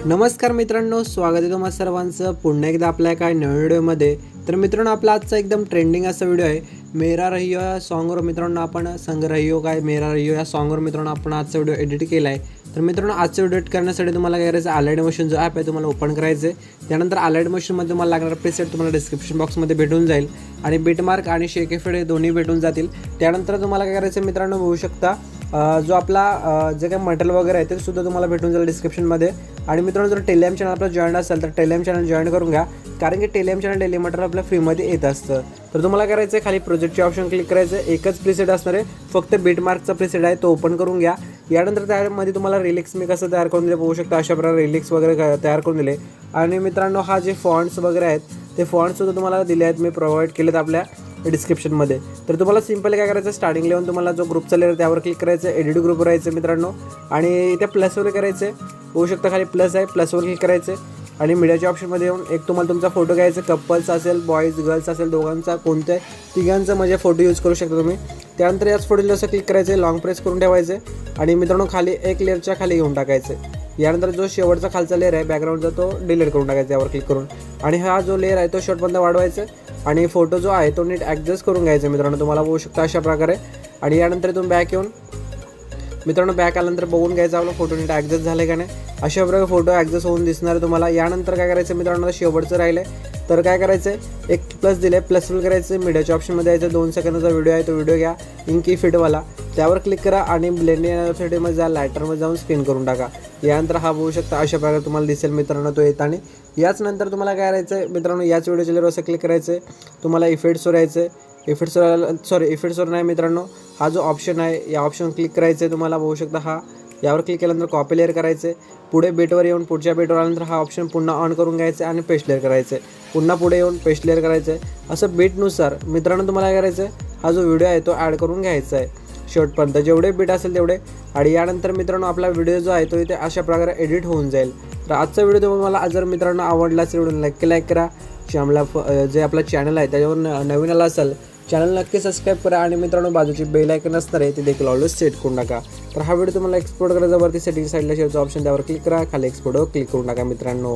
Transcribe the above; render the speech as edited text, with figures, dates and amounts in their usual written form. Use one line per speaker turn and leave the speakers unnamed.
नमस्कार मित्रांनो, स्वागत आहे तुम्हा सर्वांचं पुन्हा एकदा आपल्या एका नवीन व्हिडिओमध्ये. तर मित्रांनो, आपला आजचा एकदम ट्रेंडिंग असा व्हिडिओ आहे मेरा रहियो या सॉन्गवर. मित्रांनो, आपण संग रहियो काय मेरा रहियो या सॉन्गवर मित्रांनो आपण आजचा व्हिडिओ एडिट केला आहे. तर मित्रांनो, आजचा व्हिडिओ एडिट करण्यासाठी तुम्हाला काय करायचं, आलाइड मोशन जो ॲप आहे तुम्हाला ओपन करायचं आहे. त्यानंतर आलाइड मोशनमध्ये तुम्हाला लागणारा प्रीसेट तुम्हाला डिस्क्रिप्शन बॉक्समध्ये भेटून जाईल आणि बीटमार्क आणि शेक इफेक्ट हे दोन्ही भेटून जातील. त्यानंतर तुम्हाला काय करायचं मित्रांनो, बघू शकता जो आपला जे काही मटेरियल वगैरे आहे ते सुद्धा तुम्हाला भेटून जाईल डिस्क्रिप्शनमध्ये. आणि मित्रांनो, जर टेलिग्राम चॅनल आपला जॉईन असेल तर टेलिग्राम चॅनल जॉईन करून घ्या, कारण की टेलिग्राम चॅनल डेली मटेरियल आपल्या फ्रीमध्ये येत असतं. तर तुम्हाला करायचं आहे, खाली प्रोजेक्टचे ऑप्शन क्लिक करायचं आहे. एकच प्रीसेट असणार आहे, फक्त बीटमार्कचा प्रीसेट आहे, तो ओपन करून घ्या. यानंतर त्यामध्ये तुम्हाला रिलिक्स मी कसं तयार करून दिले बघू शकता. अशा प्रकारे रिलिक्स वगैरे तयार करून दिले. आणि मित्रांनो, हा जे फॉन्ट्स वगैरे आहेत ते फॉन्ट्ससुद्धा तुम्हाला दिले आहेत, मी प्रोव्हाइड केलेत आपल्या डिस्क्रिप्शनमध्ये. तर तुम्हाला सिंपल काय करायचं, स्टार्टिंग लेवून तुम्हाला जो ग्रुपचा लेअर त्यावर क्लिक करायचं, एडिट ग्रुपवर राहायचं मित्रांनो. आणि इथे प्लसवर करायचं आहे, होऊ शकतं खाली प्लस आहे, प्लसवर क्लिक करायचं आणि मीडियाच्या ऑप्शनमध्ये येऊन एक तुम्हाला तुमचा फोटो घ्यायचा. कपल्स असेल, बॉईज गर्ल्स असेल, दोघांचा कोणत्या तिघांचा म्हणजे फोटो यूज करू शकता तुम्ही. त्यानंतर याच फोटोला असं क्लिक करायचं, लॉंग प्रेस करून ठेवायचं आणि मित्रांनो खाली एक लेअरच्या खाली घेऊन टाकायचं. यानंतर जो शेवटचा खालचा लेअर आहे बॅकग्राऊंडचा तो डिलीट करून टाकायचा यावर क्लिक करून. आणि हा जो लेअर आहे तो शॉर्टपर्यंत वाढवायचा आणि फोटो जो आहे तो नीट ॲडजस्ट करून घ्यायचा मित्रांनो. तुम्हाला बघू शकता अशा प्रकारे. आणि यानंतर तुम्ही बॅक येऊन मित्रांनो बॅक आल्यानंतर बघून घ्यायचा आपला फोटो नीट ॲडजस्ट झाले का नाही. अशा प्रकारे फोटो ॲडजस्ट होऊन दिसणार तुम्हाला. यानंतर काय करायचं मित्रांनो, शेवटचं राहिलं आहे तर काय करायचं आहे, एक प्लस दिलं आहे, प्लस फिल करायचं, मीडियाच्या ऑप्शनमध्ये यायचं. 2 सेकंदाचा व्हिडिओ आहे तो व्हिडिओ घ्या, इंकी फिटवाला, त्यावर क्लिक करा आणि ब्लेंडिंग वेबसाईटमध्ये जा, लायटरमध्ये जाऊन स्क्रीन करून टाका. यानंतर हा बघू शकता अशा प्रकारे तुम्हाला दिसेल मित्रांनो तो येताना. याच नंतर तुम्हाला काय करायचं आहे मित्रांनो, याच व्हिडिओच्या लेअरवर असं क्लिक करायचं आहे. तुम्हाला इफेक्ट्सवर यायचं आहे. इफेक्ट्सवर नाही मित्रांनो, हा जो ऑप्शन आहे या ऑप्शन क्लिक करायचं आहे. तुम्हाला बघू शकता हा यावर क्लिक केल्यानंतर कॉपी लेअर करायचं आहे. पुढे बेटवर येऊन पुढच्या बेटवर आल्यानंतर हा ऑप्शन पुन्हा ऑन करून घ्यायचं आहे आणि पेस्ट लेअर करायचं आहे. पुन्हा पुढे येऊन पेस्ट लेअर करायचं आहे. असं बीटनुसार मित्रांनो तुम्हाला काय करायचं आहे, हा जो व्हिडिओ आहे तो ॲड करून घ्यायचा आहे शेवटपर्यंत, जेवढे बीट असेल तेवढे. आणि यानंतर मित्रांनो आपला व्हिडिओ जो आहे तो इथे अशा प्रकारे एडिट होऊन जाईल. तर आजचा व्हिडिओ तुम्हाला जर मित्रांनो आवडला असेल व्हिडिओ लाईक करा. जे आपला चॅनल आहे त्याच्यावर नवीन आला असेल चॅनल नक्की सबस्क्राईब करा आणि मित्रांनो बाजूची बेल आयकन असणार आहे ते देखील ऑलवेज सेट करून टाका. तर हा व्हिडिओ तुम्हाला एक्सपोर्ट करायचा वरती सेटिंग साईडला शेअरचा ऑप्शन त्यावर क्लिक करा, खाली एक्सपोर्टवर क्लिक करून टाका मित्रांनो.